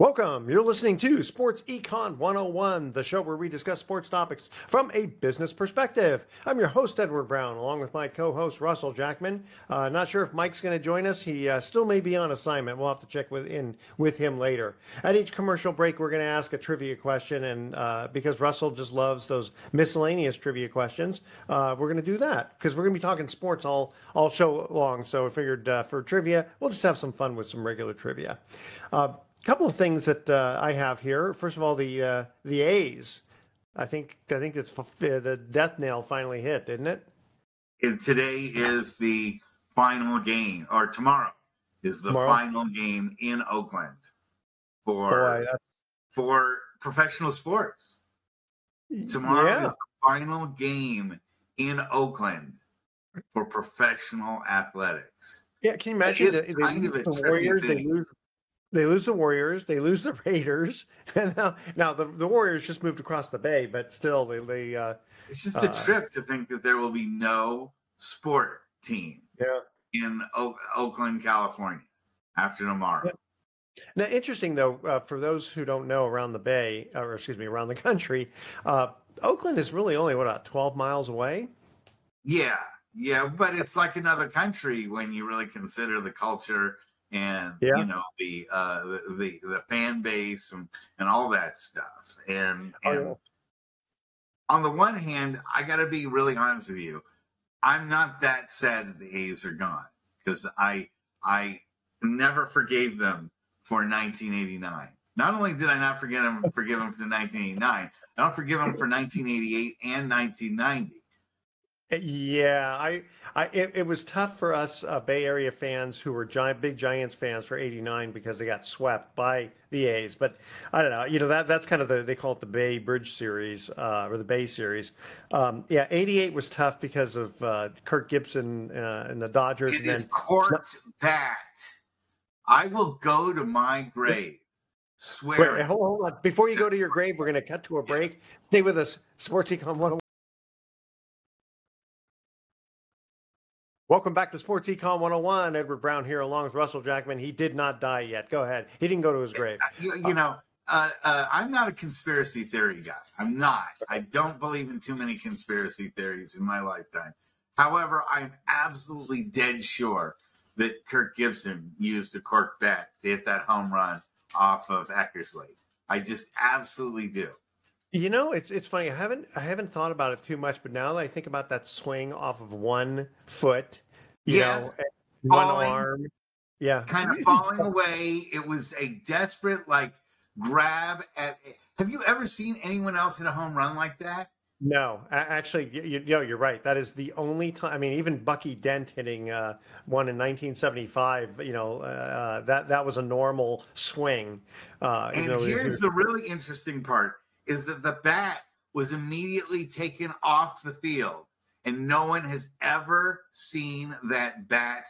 Welcome. You're listening to Sports Econ 101, the show where we discuss sports topics from a business perspective. I'm your host, Edward Brown, along with my co-host, Russell Jackman. Not sure if Mike's going to join us. He still may be on assignment. We'll have to check with him later. At each commercial break, we're going to ask a trivia question, and because Russell just loves those miscellaneous trivia questions, we're going to do that because we're going to be talking sports all show long. So I figured for trivia, we'll just have some fun with some regular trivia. Couple of things that I have here. First of all, the A's. I think it's the death nail finally hit, didn't it? Today is the final game, or tomorrow is the final game in Oakland for professional sports. Tomorrow is the final game in Oakland for professional athletics. Yeah, can you imagine the Warriors? They lose the Warriors. They lose the Raiders. And now the Warriors just moved across the bay, but still, they it's just a trip to think that there will be no sport team in Oakland, California after tomorrow. Yeah. Now, interesting, though, for those who don't know around the bay, or excuse me, around the country, Oakland is really only, about 12 miles away? Yeah, but it's like another country when you really consider the culture and the fan base and all that stuff. And on the one hand, I got to be really honest with you. I'm not that sad that the A's are gone because I never forgave them for 1989. Not only did I not forgive them for 1989, I don't forgive them for 1988 and 1990. Yeah, it was tough for us Bay Area fans who were big Giants fans for '89 because they got swept by the A's. But I don't know, that's kind of they call it the Bay Bridge Series or the Bay Series. '88 was tough because of Kirk Gibson and the Dodgers. It is court-backed. I will go to my grave. Swear. Wait, hold on. Before you go to your grave, we're going to cut to a break. Stay with us. Sports Econ 101. Welcome back to Sports Econ 101. Edward Brown here along with Russell Jackman. He did not die yet. Go ahead. He didn't go to his grave. I'm not a conspiracy theory guy. I'm not. I don't believe in too many conspiracy theories in my lifetime. However, I'm absolutely dead sure that Kirk Gibson used a cork bat to hit that home run off of Eckersley. I just absolutely do. It's funny. I haven't thought about it too much, but now that I think about that swing off of 1 foot, one arm, kind of falling away. It was a desperate grab at. Have you ever seen anyone else hit a home run like that? No, actually, you're right. That is the only time. I mean, even Bucky Dent hitting one in 1975. That was a normal swing. Here's the really interesting part. Is that the bat was immediately taken off the field, and no one has ever seen that bat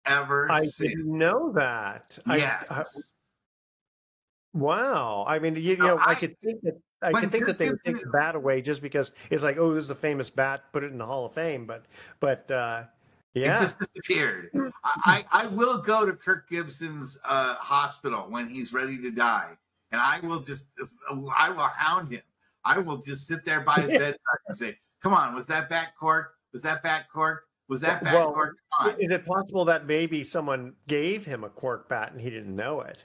ever since. I didn't know that. Yes. Wow. I mean, I could think that they would take the bat away just because it's like, oh, this is a famous bat, put it in the Hall of Fame. But it just disappeared. I will go to Kirk Gibson's hospital when he's ready to die. And I will hound him. I will just sit there by his bedside and say, come on, was that bat corked? Was that bat corked? Was that bat corked? Come on. Is it possible that maybe someone gave him a cork bat and he didn't know it?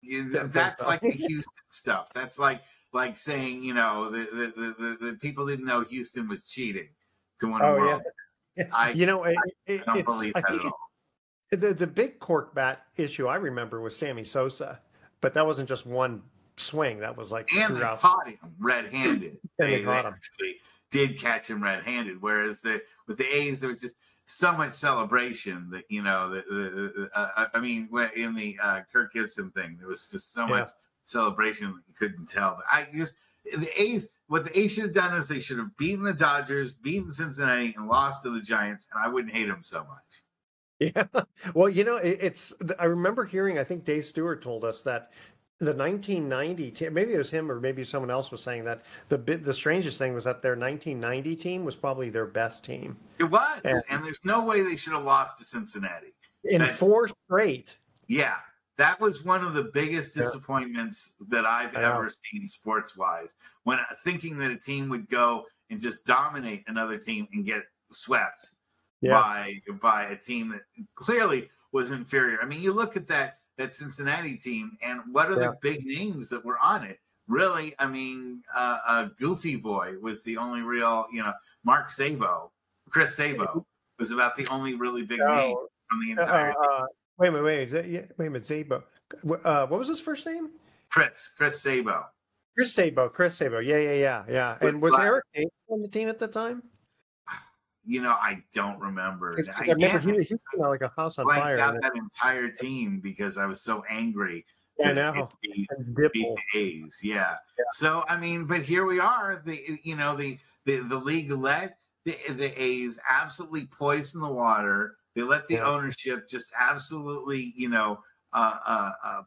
That's like the Houston stuff. That's like saying, the people didn't know Houston was cheating to win a World Series. I don't believe that at all. The big cork bat issue I remember was Sammy Sosa. But that wasn't just one swing. That was like and they caught him red-handed. They caught him. Actually did catch him red-handed. Whereas with the A's, there was just so much celebration that in the Kirk Gibson thing, there was just so much celebration that you couldn't tell. But what the A's should have done is they should have beaten the Dodgers, beaten Cincinnati, and lost to the Giants, and I wouldn't hate them so much. Yeah. Well, I remember hearing, I think Dave Stewart told us that the 1990 team, maybe it was him or maybe someone else was saying that the strangest thing was that their 1990 team was probably their best team. It was. And there's no way they should have lost to Cincinnati. In 4 straight. Yeah. that was one of the biggest disappointments that I've ever seen sports wise. When thinking that a team would go and just dominate another team and get swept by a team that clearly was inferior. I mean, you look at that Cincinnati team, and what are the big names that were on it? Really, I mean, Goofy Boy was the only real, Chris Sabo was about the only really big name from the entire team. Wait a minute, Sabo. What was his first name? Chris Sabo. Chris Sabo. Yeah. And was Eric Davis on the team at the time? I don't remember. I remember he was like a house on fire. I blanked out that entire team because I was so angry. I know. Beat the A's. Yeah. So I mean, but here we are. The league let the A's absolutely poison the water. They let the ownership just absolutely,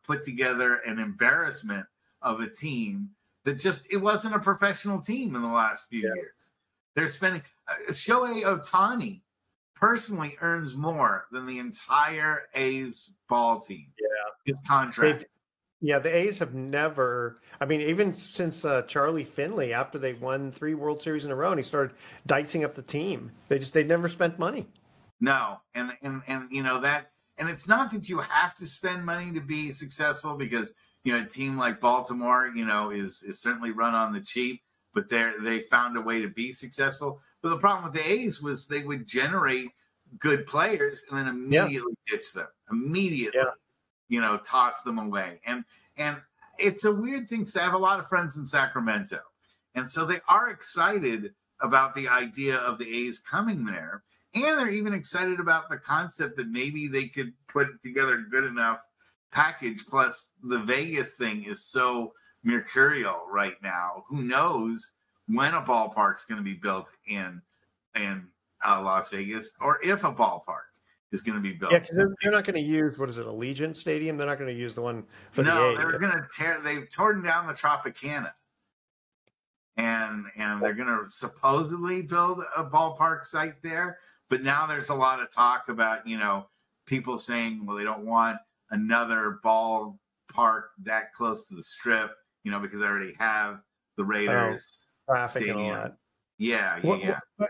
put together an embarrassment of a team that it wasn't a professional team in the last few years. They're spending Shohei Ohtani personally earns more than the entire A's ball team. Yeah. His contract. The A's have never, I mean, even since Charlie Finley, after they won 3 World Series in a row and he started dicing up the team, they never spent money. No. And that, and it's not that you have to spend money to be successful because, a team like Baltimore, is certainly run on the cheap, but they found a way to be successful. But the problem with the A's was they would generate good players and then immediately ditch them. Immediately, toss them away. And it's a weird thing. So I have a lot of friends in Sacramento. And so they are excited about the idea of the A's coming there. And they're even excited about the concept that maybe they could put together a good enough package. Plus, the Vegas thing is so mercurial right now. Who knows when a ballpark's going to be built in Las Vegas, or if a ballpark is going to be built. Yeah, because they're not going to use, what is it, Allegiant Stadium? They're not going to use the one for the A's. No, they're going to they've torn down the Tropicana. And they're going to supposedly build a ballpark site there. But now there's a lot of talk about, people saying, well, they don't want another ballpark that close to the Strip, because they already have the Raiders stadium. And all that. Yeah.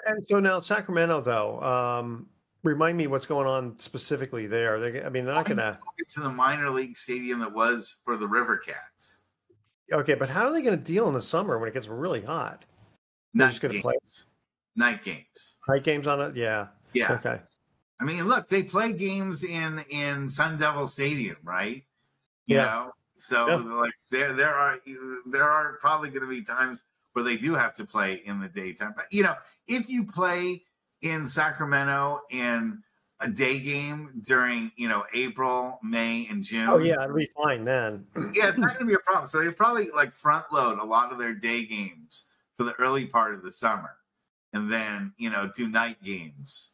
And so now Sacramento, though, remind me what's going on specifically there. They're not going to get to the minor league stadium that was for the River Cats. Okay, but how are they going to deal in the summer when it gets really hot? Night games. Night games on it? Yeah. Okay. I mean, look, they play games in Sun Devil Stadium, right? You know? So like there are probably going to be times where they do have to play in the daytime. But if you play in Sacramento in a day game during April, May, and June. Oh yeah, it'll be fine then. Yeah, it's not going to be a problem. So they probably front load a lot of their day games for the early part of the summer, and then do night games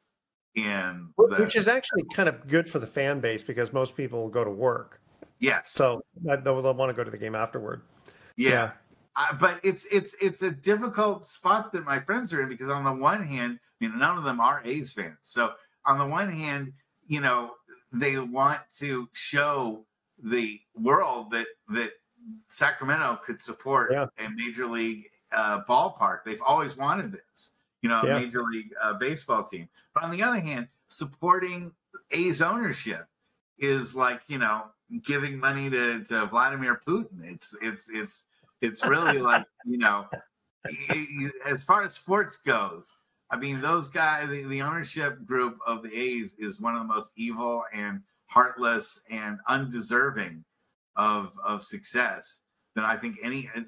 which is actually kind of good for the fan base because most people go to work. Yes. So they'll want to go to the game afterward. Yeah. But it's a difficult spot that my friends are in because on the one hand, none of them are A's fans. So on the one hand, they want to show the world that Sacramento could support a major league ballpark. They've always wanted this, a major league baseball team. But on the other hand, supporting A's ownership is like, giving money to Vladimir Putin. It's really like, as far as sports goes, those guys, the ownership group of the A's is one of the most evil and heartless and undeserving of success that I think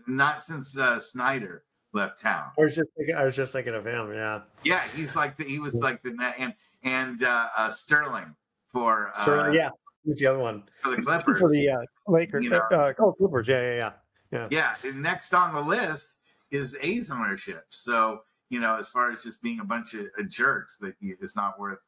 not since Snyder left town. I was just thinking of him. Yeah. Yeah. He was like and Sterling for, who's the other one? For the Clippers. For the Lakers. Clippers. Yeah. And next on the list is A's ownership. So, as far as just being a bunch of jerks, that is not worth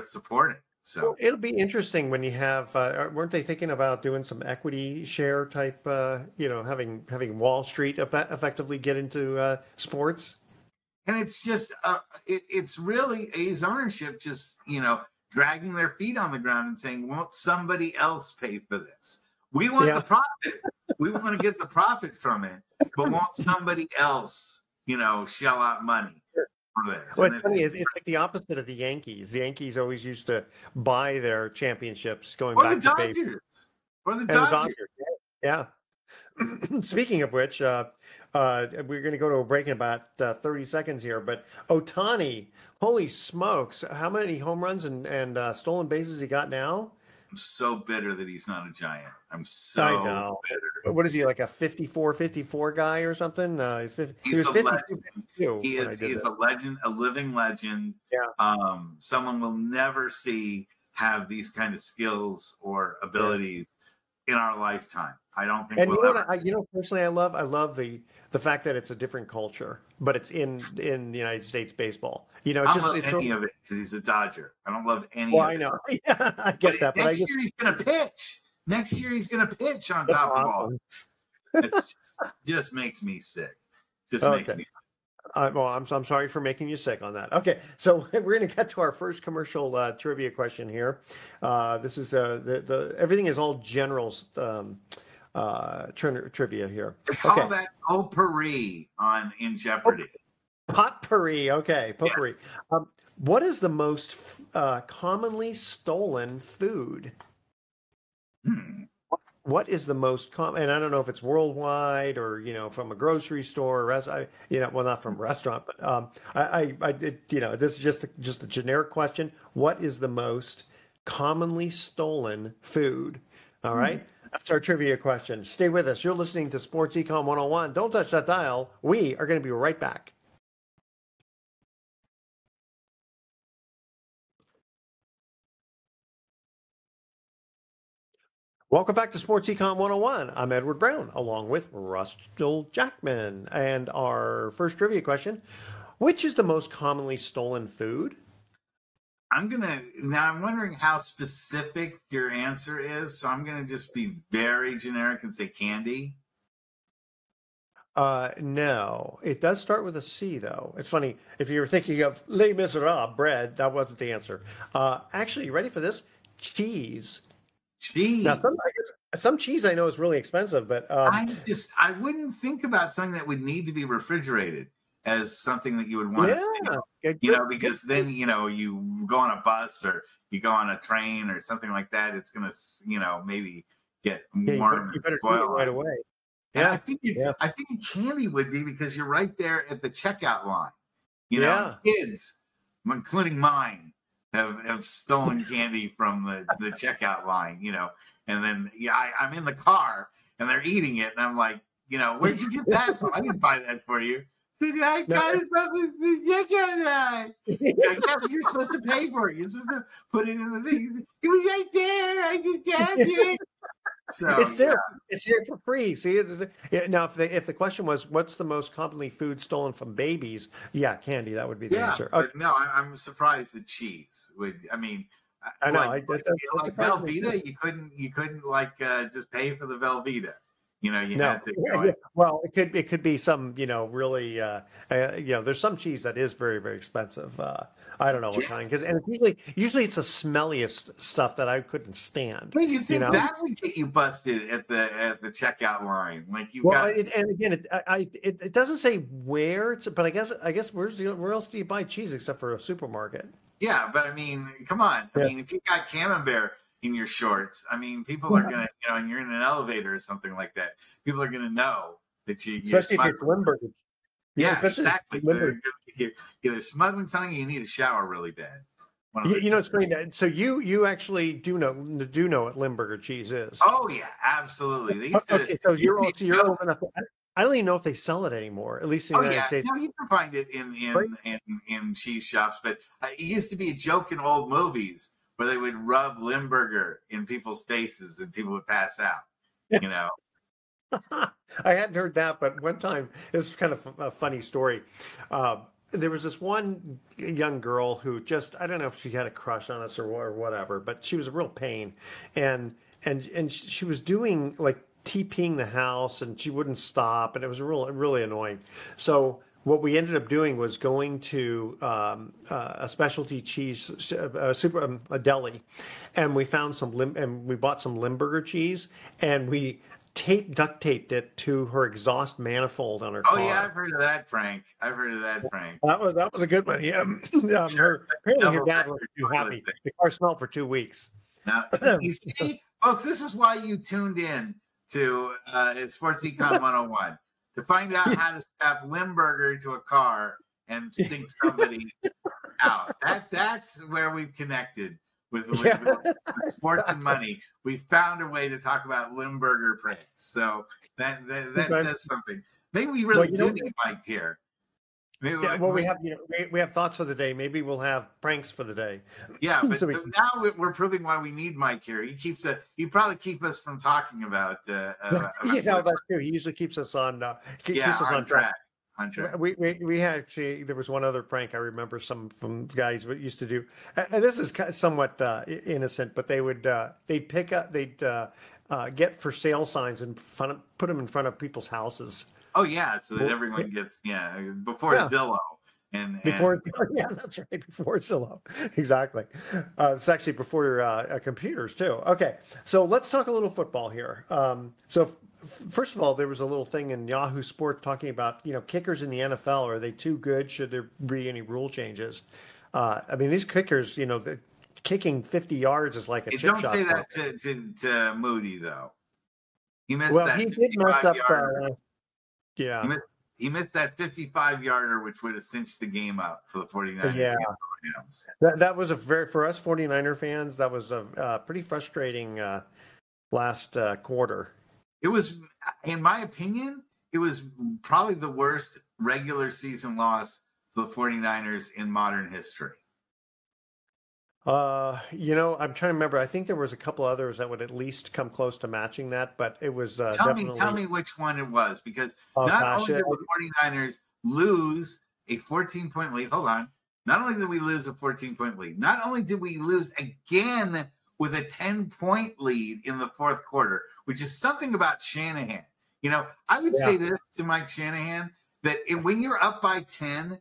supporting. So it'll be interesting when you have. Weren't they thinking about doing some equity share type? Having Wall Street effectively get into sports. And it's just, it's really A's ownership just dragging their feet on the ground and saying, won't somebody else pay for this? We want the profit. We want to get the profit from it, but won't somebody else, shell out money for this? Well, it's funny. It's like the opposite of the Yankees. The Yankees always used to buy their championships going back to baseball. Or the Dodgers. Yeah. Speaking of which, we're going to go to a break in about 30 seconds here, but Ohtani, holy smokes, how many home runs and stolen bases he got now? I'm so bitter that he's not a Giant. I'm so bitter. What is he, like a 54 guy or something? He's a legend. He's a legend, a living legend. Yeah. Someone will never see have these kind of skills or abilities in our lifetime. I don't think. And personally, I love the fact that it's a different culture, but it's in the United States baseball. I don't love any of it because he's a Dodger. I don't love any of it. Well, I know. Yeah, I get that. Next year he's going to pitch. Next year he's going to pitch on top of all. It just makes me sick. Makes me sick. Well, I'm sorry for making you sick on that. Okay, so we're going to get to our first commercial trivia question here. This is everything is all general trivia here. They call that potpourri in Jeopardy. Potpourri. Okay, potpourri. Yes. What is the most commonly stolen food? What is the most common? And I don't know if it's worldwide or from a grocery store or restaurant. Well, not from a restaurant, but this is just a generic question. What is the most commonly stolen food? All right, that's our trivia question. Stay with us. You're listening to Sports Econ 101. Don't touch that dial. We are going to be right back. Welcome back to Sports Econ 101. I'm Edward Brown, along with Russell Jackman. And our first trivia question, which is the most commonly stolen food? I'm wondering how specific your answer is, so I'm going to just be very generic and say candy. No, it does start with a C, though. It's funny, if you were thinking of Les Miserables bread, that wasn't the answer. Actually, you ready for this? Cheese. Cheese. Now, some cheese I know is really expensive, but I wouldn't think about something that would need to be refrigerated as something that you would want to steal. Because then you go on a bus or you go on a train or something like that. It's gonna maybe get warm and spoil right away. Yeah, I think candy would be because you're right there at the checkout line. Kids, including mine, have stolen candy from the checkout line, and then I'm in the car and they're eating it and I'm like, where'd you get that from? I didn't buy that for you. So I got it from the checkout line. Yeah, but you're supposed to pay for it. You're supposed to put it in the thing. It was right there. I just got it. So it's there. It's here for free. See, now if the question was what's the most commonly food stolen from babies, candy. That would be the answer. But no, I'm surprised that cheese would. I mean, I know. Like Velveeta, you couldn't just pay for the Velveeta. Had to go Well, it could be some really there's some cheese that is very, very expensive. I don't know what kind, and usually it's the smelliest stuff that I couldn't stand. Well, you think that would get you busted at the checkout line? Like it doesn't say where, but I guess where else do you buy cheese except for a supermarket? Yeah, but I mean, come on. I mean, if you got Camembert in your shorts, I mean, people are gonna, and you're in an elevator or something like that. People are gonna know that especially if it's Limburger. Yeah, exactly. Either smuggling something, or you need a shower really bad. It's funny. So you actually do know what Limburger cheese is? Oh yeah, absolutely. So you're old enough. I don't even know if they sell it anymore. At least in the United States. No, you can find it in cheese shops, but it used to be a joke in old movies where they would rub Limburger in people's faces and people would pass out. I hadn't heard that, but one time, it's kind of a funny story. There was this one young girl who I don't know if she had a crush on us or whatever, but she was a real pain. And she was doing TPing the house and she wouldn't stop. And it was really annoying. So what we ended up doing was going to a specialty cheese a deli, and we found and we bought some Limburger cheese, and we duct taped it to her exhaust manifold on her car. Oh yeah, I've heard of that, Frank. I've heard of that, Frank. That was a good one. Yeah, apparently her dad was too happy. The car smelled for 2 weeks. Now, you see, folks, this is why you tuned in to Sports Econ 101 to find out how to strap Limburger to a car and stink somebody out. That's where we've connected with sports and money. We found a way to talk about Limburger pranks. So that says something. Maybe we really do need Mike here. Maybe we have thoughts for the day. Maybe we'll have pranks for the day. Yeah, but now we're proving why we need Mike here. He probably keep us from talking about. That's true. He usually keeps us on. Keeps us on track. On track. We had actually, there was one other prank I remember from guys used to do, and this is somewhat innocent, but they'd get for sale signs and put them in front of people's houses. Oh yeah, so that everyone gets before Zillow and before that's right, before Zillow, exactly. It's actually before computers too. Okay, so let's talk a little football here. First of all, there was a little thing in Yahoo Sports talking about kickers in the NFL. Are they too good? Should there be any rule changes? I mean, these kickers, kicking 50 yards is like a chip shot. Don't say that to Moody though. He missed that. He did mess up. Yeah. He missed that 55-yarder, which would have cinched the game up for the 49ers. Yeah. That was for us 49er fans, that was a pretty frustrating last quarter. It was, in my opinion, it was probably the worst regular season loss for the 49ers in modern history. I'm trying to remember. I think there was a couple others that would at least come close to matching that, but it was tell me which one it was, because not only did the 49ers lose a 14-point lead. Hold on. Not only did we lose a 14-point lead, not only did we lose again with a 10-point lead in the fourth quarter, which is something about Shanahan. I would say this to Mike Shanahan, that when you're up by 10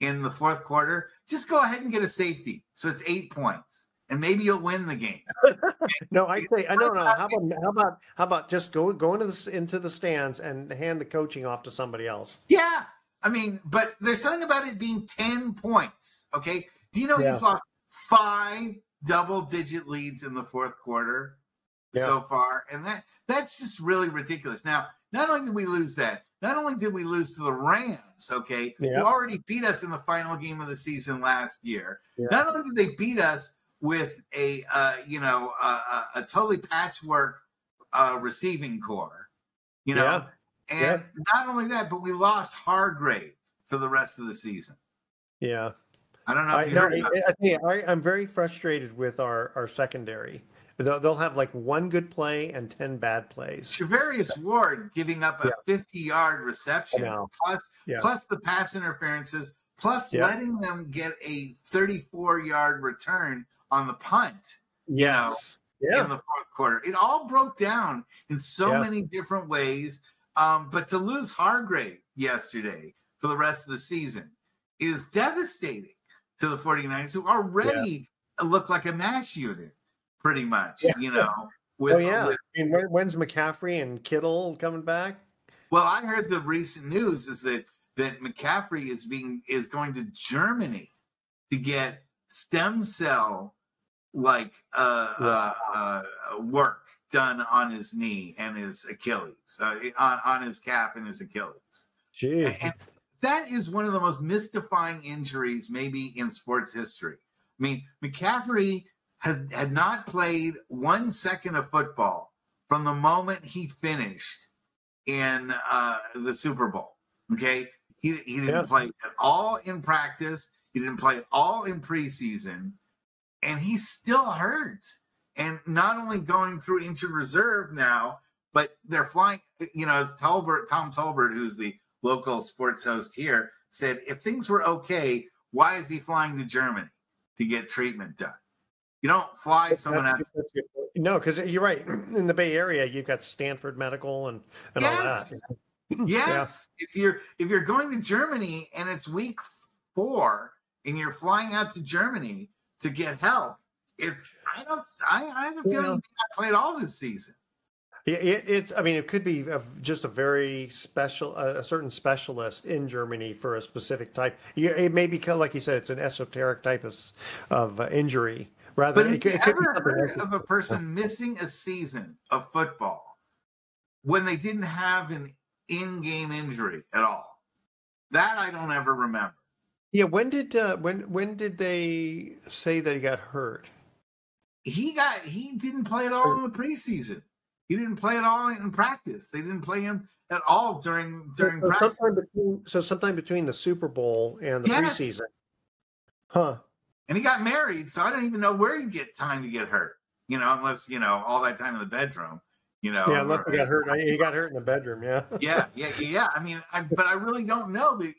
in the fourth quarter, just go ahead and get a safety. So it's 8 points, and maybe you'll win the game. No, I say, no. How about just go into the stands and hand the coaching off to somebody else? Yeah. I mean, but there's something about it being 10 points. Okay. Do you know he's lost 5 double-digit leads in the fourth quarter so far? And that's just really ridiculous. Now, not only did we lose that, not only did we lose to the Rams, who already beat us in the final game of the season last year, not only did they beat us with a totally patchwork receiving core, and not only that, but we lost Hargrave for the rest of the season. Yeah. I don't know if you heard about it. I'm very frustrated with our secondary. They'll have like one good play and 10 bad plays. Charvarius Ward giving up a 50-yard reception, plus the pass interferences, plus letting them get a 34-yard return on the punt. In the fourth quarter, it all broke down in so many different ways. But to lose Hargrave yesterday for the rest of the season is devastating to the 49ers, who already look like a mash unit. Pretty much, when's McCaffrey and Kittle coming back? Well, I heard the recent news is that McCaffrey is going to Germany to get stem cell work done on his knee and his Achilles, on his calf and his Achilles. Gee. And that is one of the most mystifying injuries maybe in sports history. I mean, McCaffrey had not played 1 second of football from the moment he finished in the Super Bowl. Okay, he didn't play at all in practice. He didn't play at all in preseason, and he's still hurt. And not only going through injured reserve now, but they're flying. As Tom Tolbert, who's the local sports host here, said, if things were okay, why is he flying to Germany to get treatment done? You don't fly someone out. No, because you're right. In the Bay Area, you've got Stanford Medical and all that. Yes, if you're going to Germany and it's week 4 and you're flying out to Germany to get help, I have a feeling he not played all this season. Yeah, it's. I mean, it could be just a very special, a certain specialist in Germany for a specific type. It may be like you said, it's an esoteric type of injury. Rather, But have you it could ever be heard something of a person missing a season of football when they didn't have an in-game injury at all? That I don't ever remember. Yeah, when did they say that he got hurt? He didn't play at all in the preseason. He didn't play at all in practice. They didn't play him at all during practice. Sometime between the Super Bowl and the Yes. preseason. Huh. And he got married, so I don't even know where he'd get time to get hurt. Unless all that time in the bedroom. Yeah, unless he got hurt. He got hurt in the bedroom. Yeah. Yeah. I mean, but I really don't know that.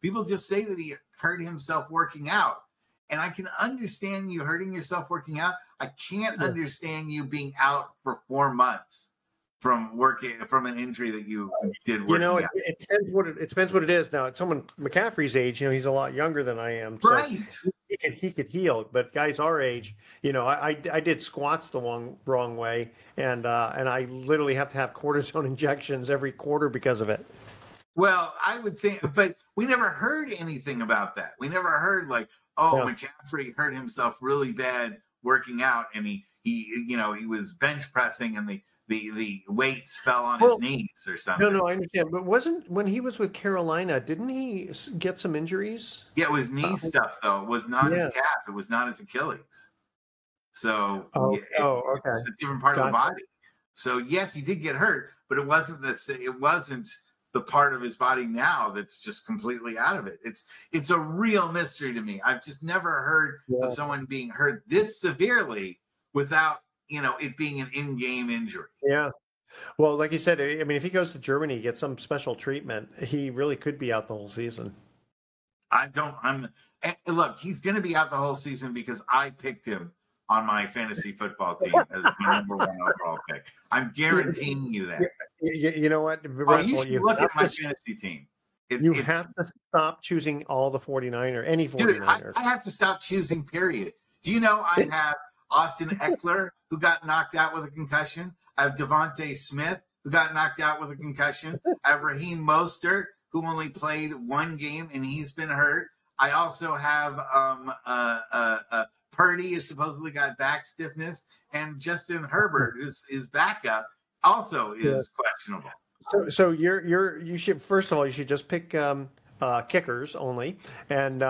People just say that he hurt himself working out, and I can understand you hurting yourself working out. I can't understand you being out for 4 months from an injury that you did. It depends what it is. Now, at someone McCaffrey's age, he's a lot younger than I am, so Right. he could heal. But guys our age, I did squats the wrong way, and I literally have to have cortisone injections every quarter because of it. Well, I would think, but we never heard anything about that. We never heard McCaffrey hurt himself really bad working out, and he was bench pressing, and the weights fell on his knees or something. No, I understand. But when he was with Carolina, didn't he get some injuries? Yeah, it was knee stuff, though. It was not his calf. It was not his Achilles. So okay. It's a different part of the body. So yes, he did get hurt, but it wasn't the part of his body now that's just completely out of it. It's a real mystery to me. I've just never heard of someone being hurt this severely without it being an in-game injury. Yeah. Well, like you said, I mean, if he goes to Germany, gets some special treatment, he really could be out the whole season. Look, he's going to be out the whole season because I picked him on my fantasy football team as my number 1 overall pick. I'm guaranteeing you that. You know what? Russell, you should look at my fantasy team. You have to stop choosing all the 49er, any 49ers. Dude, I have to stop choosing, period. Do you know I have Austin Eckler, who got knocked out with a concussion? I have Devontae Smith, who got knocked out with a concussion. I have Raheem Mostert, who only played 1 game, and he's been hurt. I also have Purdy, who supposedly got back stiffness, and Justin Herbert, who's his backup, also is questionable. So you should, first of all, you should just pick kickers only, and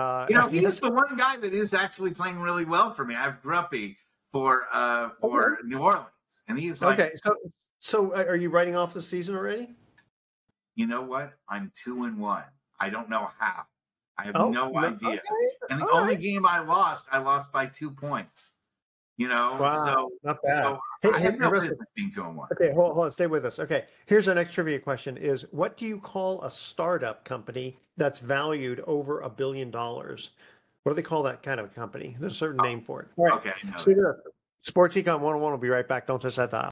he's the one guy that is actually playing really well for me. I have Gruppy for New Orleans, and he's like, okay. So are you writing off the season already? You know what? I'm 2-1. I don't know how. I have no idea. Okay. And the only game I lost by 2 points. Wow, so not bad. So I have no business being 2-1. Okay, hold on, stay with us. Okay, here's our next trivia question: is what do you call a startup company that's valued over $1 billion? What do they call that kind of a company? There's a certain name for it. All right. Okay. Sports Econ 101 will be right back. Don't touch that dial.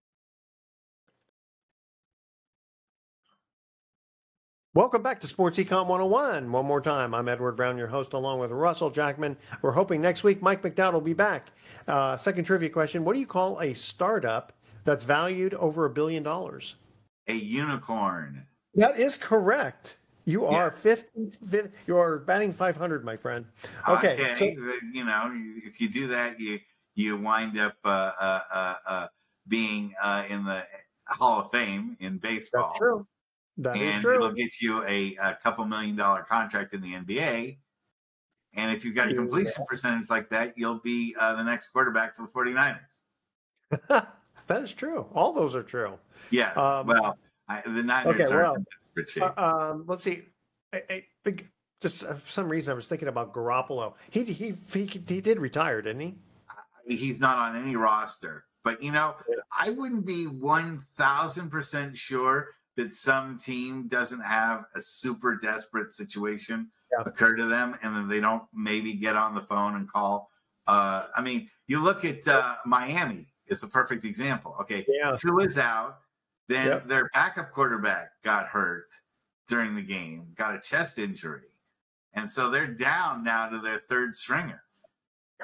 Welcome back to Sports Econ 101. One more time, I'm Edward Brown, your host, along with Russell Jackman. We're hoping next week Mike McDowell will be back. Second trivia question: what do you call a startup that's valued over $1 billion? A unicorn. That is correct. You are 50. You are batting 500, my friend. Okay. So, if you do that, you wind up being in the Hall of Fame in baseball. That's true. That is true. It'll get you a couple $1 million contract in the NBA. And if you've got a completion percentage like that, you'll be the next quarterback for the 49ers. That is true. All those are true. Yes. The Niners are in desperate shape. Let's see. Just for some reason, I was thinking about Garoppolo. He did retire, didn't he? He's not on any roster. But, I wouldn't be 1,000% sure that some team doesn't have a super desperate situation occur to them, and then they don't maybe get on the phone and call. You look at Miami is a perfect example. Okay, Tua is out. Then their backup quarterback got hurt. during the game, got a chest injury. And so they're down now to their third stringer.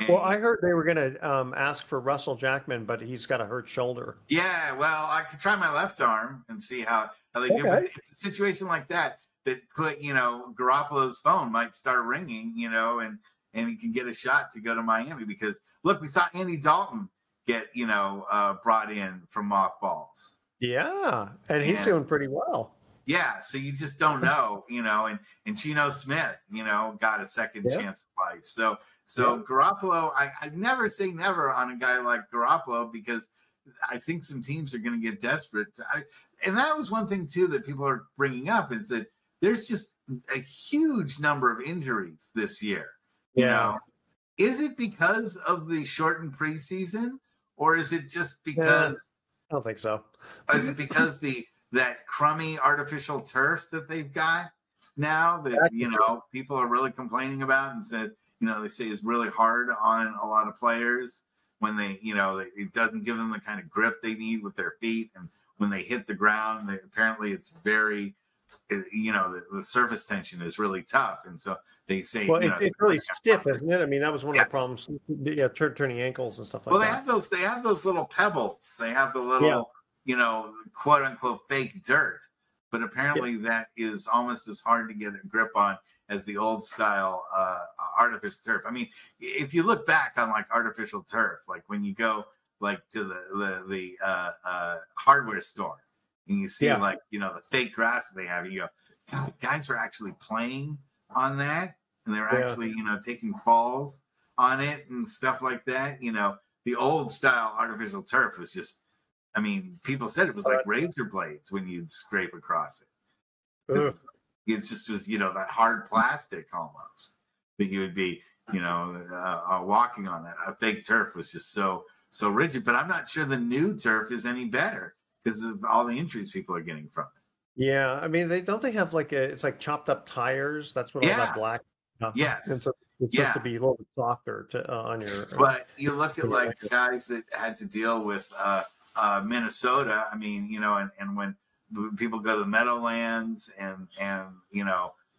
Well, I heard they were going to ask for Russell Jackman, but he's got a hurt shoulder. Yeah, well, I could try my left arm and see how they do. But it's a situation like that could, Garoppolo's phone might start ringing, and he can get a shot to go to Miami because, look, we saw Andy Dalton get, brought in from mothballs. Yeah, and he's doing pretty well. Yeah, so you just don't know, and Geno Smith, got a second chance at life. So Garoppolo, I never say never on a guy like Garoppolo because I think some teams are going to get desperate. And that was one thing, too, that people are bringing up is that there's just a huge number of injuries this year. Is it because of the shortened preseason or is it just because? I don't think so. Is it because that crummy artificial turf that they've got now that, people are really complaining about and said, they say is really hard on a lot of players when they, it doesn't give them the kind of grip they need with their feet. And when they hit the ground, apparently it's very, the surface tension is really tough. And so they say, it's really stiff, isn't it? I mean, that was one of the problems, turning ankles and stuff like that. Well, they have those little pebbles. They have the little, quote unquote fake dirt, but apparently that is almost as hard to get a grip on as the old style artificial turf. I mean, if you look back on like artificial turf, like when you go like to the hardware store and you see the fake grass that they have, you go, God, guys are actually playing on that and they're actually, taking falls on it and stuff like that. The old style artificial turf was just, I mean, people said it was like razor blades when you'd scrape across it. It just was, that hard plastic almost that you would be, walking on that. A fake turf was just so rigid. But I'm not sure the new turf is any better because of all the injuries people are getting from it. Yeah, I mean, they have like it's like chopped up tires. That's what all that black. Yes. And so it's supposed to be a little bit softer on your. But you look at like guys that had to deal with Minnesota. I mean, and when people go to the Meadowlands and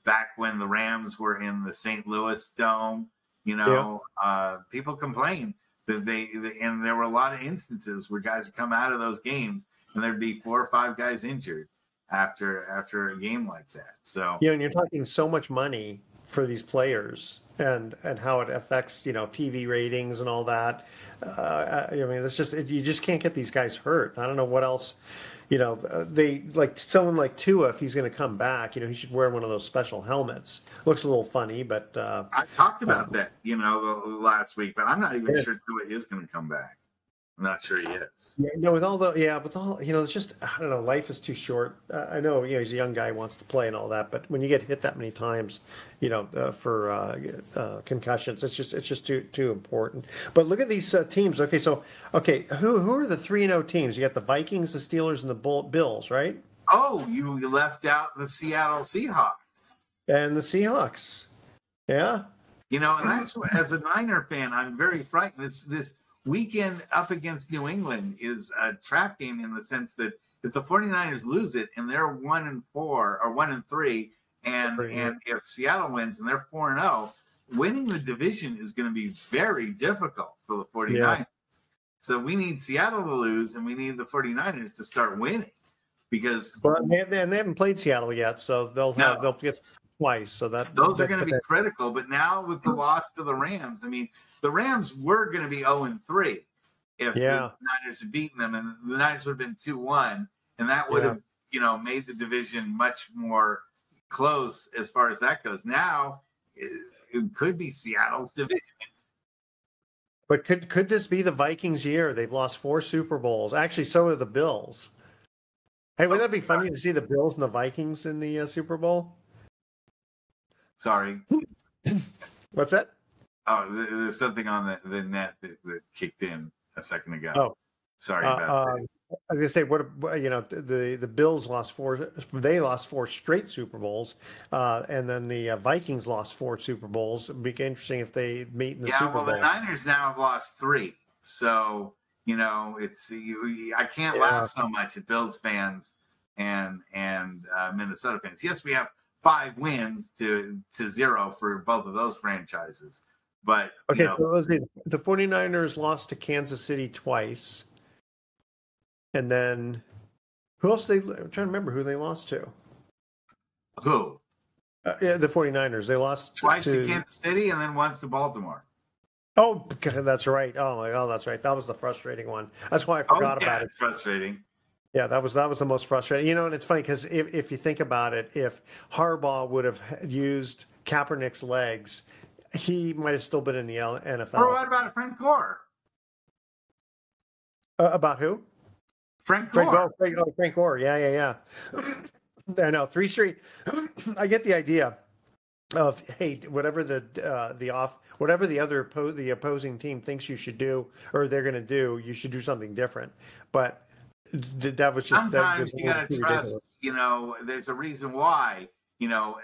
back when the Rams were in the St. Louis Dome, people complain that and there were a lot of instances where guys would come out of those games and there'd be 4 or 5 guys injured after a game like that. So and you're talking so much money for these players and how it affects TV ratings and all that. I mean, it's just you just can't get these guys hurt. I don't know what else. They like someone like Tua, if he's going to come back, he should wear one of those special helmets. Looks a little funny, but I talked about that, last week, but I'm not even sure Tua is going to come back. I'm not sure he is. With all it's just, I don't know, life is too short. I know, he's a young guy who wants to play and all that, but when you get hit that many times, for concussions, it's just too important. But look at these teams. Okay, who are the 3-0 teams? You got the Vikings, the Steelers, and the Bills, right? Oh, you left out the Seattle Seahawks. And the Seahawks. Yeah. And that's, as a Niner fan, I'm very frightened. This weekend up against New England is a trap game in the sense that if the 49ers lose it and they're 1-4 or 1-3, and if Seattle wins and they're 4-0, winning the division is going to be very difficult for the 49ers. Yeah. So we need Seattle to lose and we need the 49ers to start winning because they haven't played Seattle yet, so they'll get twice. So those are going to be critical. But now with the loss to the Rams, I mean, the Rams were going to be 0-3 if the Niners had beaten them, and the Niners would have been 2-1, and that would have, made the division much more close as far as that goes. Now it could be Seattle's division. But could this be the Vikings' year? They've lost 4 Super Bowls. Actually, so are the Bills. Hey, wouldn't that be funny to see the Bills and the Vikings in the Super Bowl? Sorry. What's that? Oh, there's something on the net that kicked in a second ago. Oh, sorry about that. I was gonna say, the Bills lost 4. They lost 4 straight Super Bowls, and then the Vikings lost 4 Super Bowls. It'd be interesting if they meet in the Super Bowl. The Niners now have lost 3. So I can't laugh so much at Bills fans and Minnesota fans. Yes, we have 5 wins to 0 for both of those franchises. But okay, so the 49ers lost to Kansas City twice. And then who else I'm trying to remember who they lost to. Who? Yeah, the 49ers. They lost twice to Kansas City and then once to Baltimore. Oh, that's right. Oh my God, that's right. That was the frustrating one. That's why I forgot about it. Frustrating. Yeah, that was the most frustrating. You know, and it's funny because if you think about it, if Harbaugh would have used Kaepernick's legs, he might have still been in the NFL. Or what about Frank Gore? About who? Frank Gore. Frank Gore. Yeah. I know 3 straight. I get the idea of, hey, whatever the opposing team thinks you should do or they're going to do, you should do something different. But that was just sometimes you got to trust. You know, there's a reason why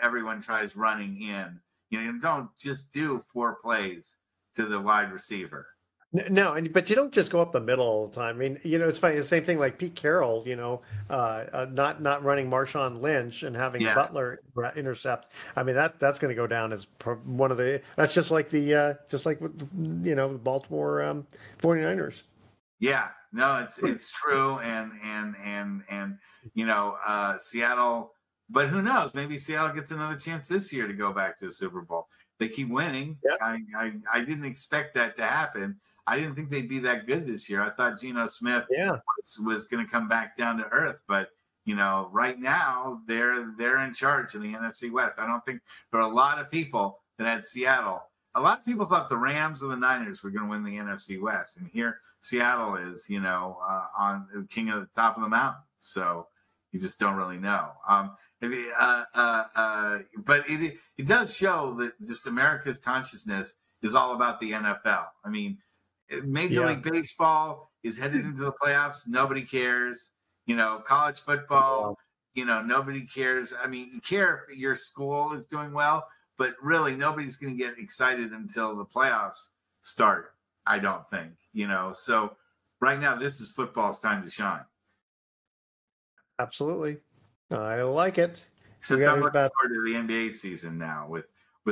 everyone tries running in. You don't just do 4 plays to the wide receiver. No, but you don't just go up the middle all the time. I mean, it's funny. The same thing like Pete Carroll, not running Marshawn Lynch and having Butler intercept. I mean, that's going to go down as one of the. That's just like with the Baltimore 49ers. Yeah, no, it's true, and Seattle. But who knows? Maybe Seattle gets another chance this year to go back to the Super Bowl. They keep winning. Yep. I didn't expect that to happen. I didn't think they'd be that good this year. I thought Geno Smith was going to come back down to earth, but right now they're in charge in the NFC West. I don't think there are a lot of people that had Seattle. A lot of people thought the Rams or the Niners were going to win the NFC West, and here Seattle is, on the king of the top of the mountain. So you just don't really know. But it does show that just America's consciousness is all about the NFL. I mean, Major League Baseball is headed into the playoffs. Nobody cares. College football, nobody cares. I mean, you care if your school is doing well, but really nobody's going to get excited until the playoffs start, I don't think. So right now this is football's time to shine. Absolutely. I like it. Except I'm looking forward to the NBA season now with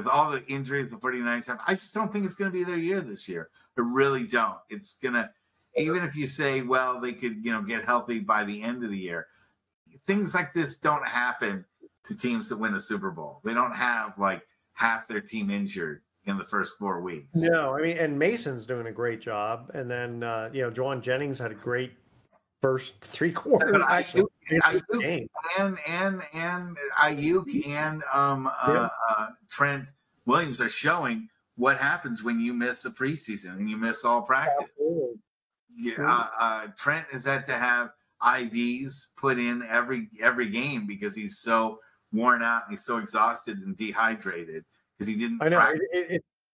all the injuries the 49ers have. I just don't think it's going to be their year this year. I really don't. It's going to, even if you say, well, they could, get healthy by the end of the year, things like this don't happen to teams that win a Super Bowl. They don't have like half their team injured in the first 4 weeks. No, I mean, and Mason's doing a great job. And then, Juwan Jennings had a great first 3 quarters. But Ayuk and Ayuk and Trent Williams are showing what happens when you miss a preseason and you miss all practice. Trent is had to have IVs put in every game because he's so worn out and he's so exhausted and dehydrated because he didn't. I know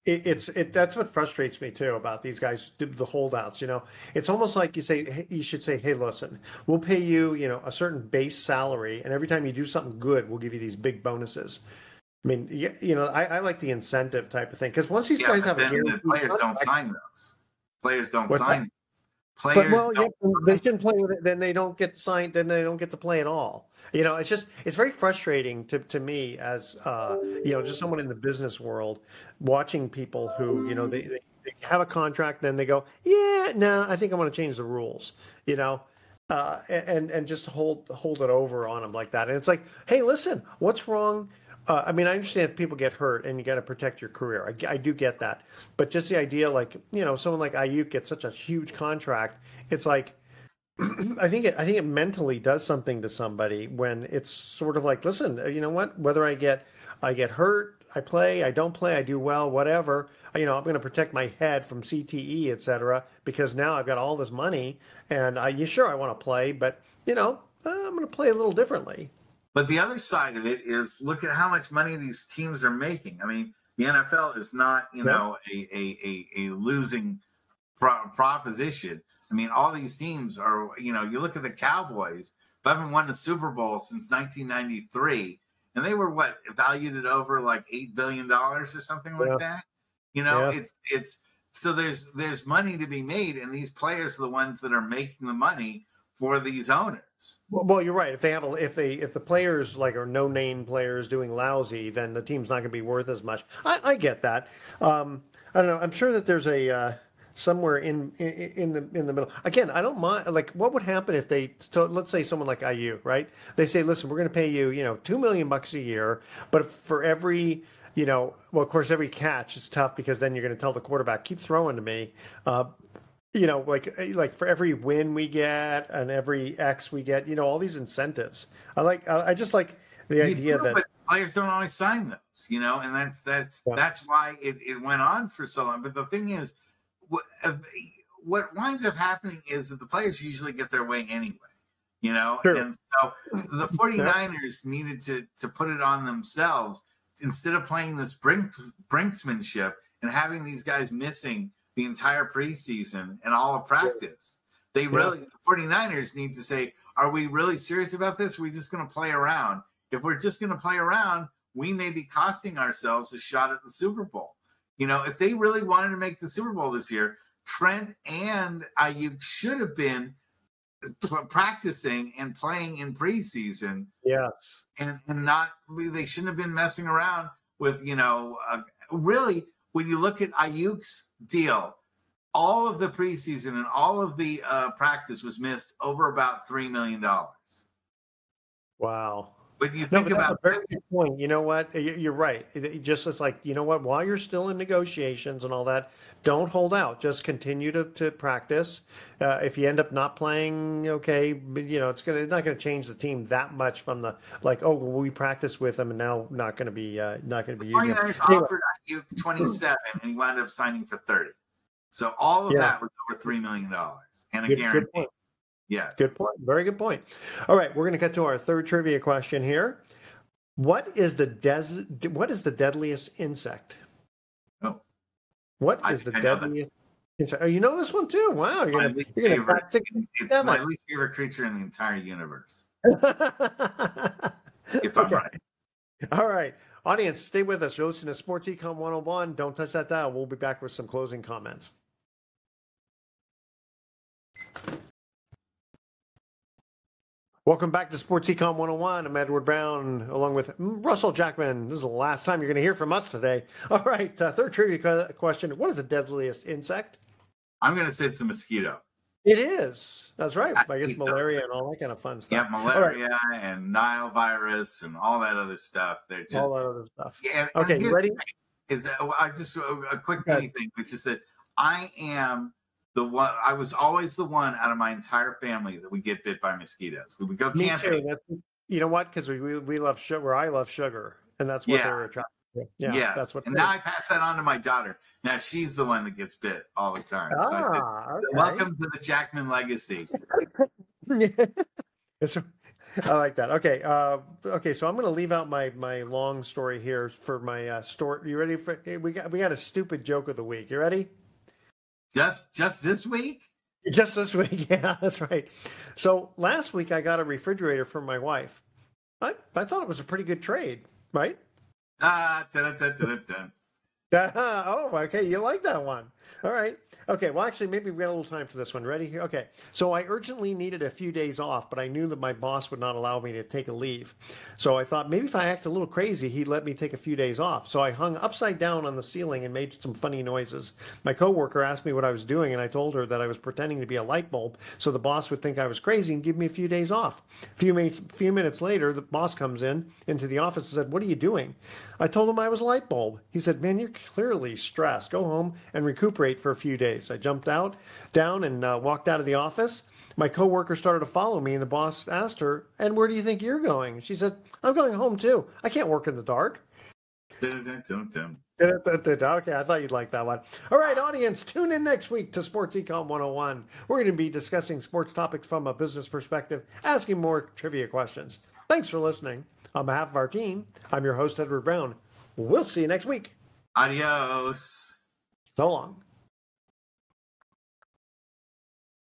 it's that's what frustrates me too about these guys, the holdouts. It's almost like you should say, hey, listen, we'll pay you, a certain base salary, and every time you do something good, we'll give you these big bonuses. I mean, I like the incentive type of thing because once these guys have the players don't sign those. Players don't sign those. They shouldn't play with it. Then they don't get signed. Then they don't get to play at all. It's very frustrating to me as just someone in the business world, watching people who they have a contract, then they go, I think I want to change the rules. And just hold it over on them like that. And it's like, hey, listen, what's wrong? I mean, I understand if people get hurt and you got to protect your career. I do get that. But just the idea, like, someone like Ayuk gets such a huge contract, it's like, I think it mentally does something to somebody when it's sort of like, listen, you know what? Whether I get hurt, I play, I don't play, I do well, whatever. I'm going to protect my head from CTE, et cetera, because now I've got all this money and I want to play, but I'm going to play a little differently. But the other side of it is look at how much money these teams are making. I mean, the NFL is not, a losing proposition. I mean, all these teams are, you look at the Cowboys, who haven't won the Super Bowl since 1993, and they were valued at over like $8 billion or something like that. It's so there's money to be made, and these players are the ones that are making the money for these owners. teams. Well, you're right. If they have if the players like are no name players doing lousy, then the team's not going to be worth as much. I get that. I don't know. I'm sure that there's a somewhere in the middle. Again, I don't mind. Like, what would happen if let's say someone like IU, right? They say, listen, we're going to pay you, $2 million a year, but for every well, of course, every catch is tough because then you're going to tell the quarterback, keep throwing to me. Like for every win we get and every X we get, all these incentives. I just like the idea that but players don't always sign those, and that's why it went on for so long. But the thing is, what winds up happening is that the players usually get their way anyway, Sure. And so the 49ers needed to put it on themselves instead of playing this brinksmanship and having these guys missing the entire preseason and all of practice. The 49ers need to say, are we really serious about this? Or are we just going to play around? If we're just going to play around, we may be costing ourselves a shot at the Super Bowl. If they really wanted to make the Super Bowl this year, Trent and Ayuk should have been practicing and playing in preseason. Yes. And they shouldn't have been messing around with, really, when you look at Ayuk's deal, all of the preseason and all of the practice was missed over about $3 million. Wow. When you think about a very good point. You know what? You're right. It's like, while you're still in negotiations and all that, don't hold out. Just continue to practice. If you end up not playing, okay, but, it's not going to change the team that much from the we practiced with them and now not going to be using. 49ers offered Ayuk 27 and he wound up signing for 30. So all of that was over $3 million and a guarantee. Good point. Yes. Good point. Very good point. All right, we're going to get to our third trivia question here. What is the deadliest insect? Oh. What is the deadliest insect? Oh, you know this one too. Wow. It's my least favorite creature in the entire universe. If I'm right. All right. Audience, stay with us. You're listening to Sports Econ 101. Don't touch that dial. We'll be back with some closing comments. Welcome back to Sports Econ 101. I'm Edward Brown, along with Russell Jackman. This is the last time you're going to hear from us today. All right, third trivia question. What is the deadliest insect? I'm going to say it's a mosquito. It is. That's right. I guess malaria and all that kind of fun stuff. Yeah, malaria and Nile virus and all that other stuff. They're just all that other stuff. Yeah, okay, you ready? Is that just a quick mini thing, which is that I am the one. I was always the one out of my entire family that would get bit by mosquitoes. We would go camping. You know what? Because we love sugar. I love sugar, and that's what they're attracted to. Yeah, that's what. And now I pass that on to my daughter. Now she's the one that gets bit all the time. So I said, welcome to the Jackman legacy. I like that. Okay. Okay. So I'm going to leave out my long story here for my story. You ready for? We got a stupid joke of the week. You ready? Just this week? Just this week. Yeah, that's right. So last week I got a refrigerator for my wife. I thought it was a pretty good trade, right? Dun, dun, dun, dun, dun. Oh, okay. You like that one. All right. Okay. Well, actually, maybe we got a little time for this one. Ready here? Okay. So I urgently needed a few days off, but I knew that my boss would not allow me to take a leave. So I thought maybe if I act a little crazy, he'd let me take a few days off. So I hung upside down on the ceiling and made some funny noises. My coworker asked me what I was doing, and I told her that I was pretending to be a light bulb so the boss would think I was crazy and give me a few days off. A few minutes later, the boss comes into the office and said, "What are you doing?" I told him I was a light bulb. He said, "Man, you're clearly stressed. Go home and recuperate for a few days." I jumped down and walked out of the office. My coworker started to follow me, and the boss asked her, "And where do you think you're going?" She said, "I'm going home too. I can't work in the dark." Okay, I thought you'd like that one. All right, audience, tune in next week to Sports Econ 101. We're going to be discussing sports topics from a business perspective, asking more trivia questions. Thanks for listening. On behalf of our team, I'm your host, Edward Brown. We'll see you next week. Adios. So long.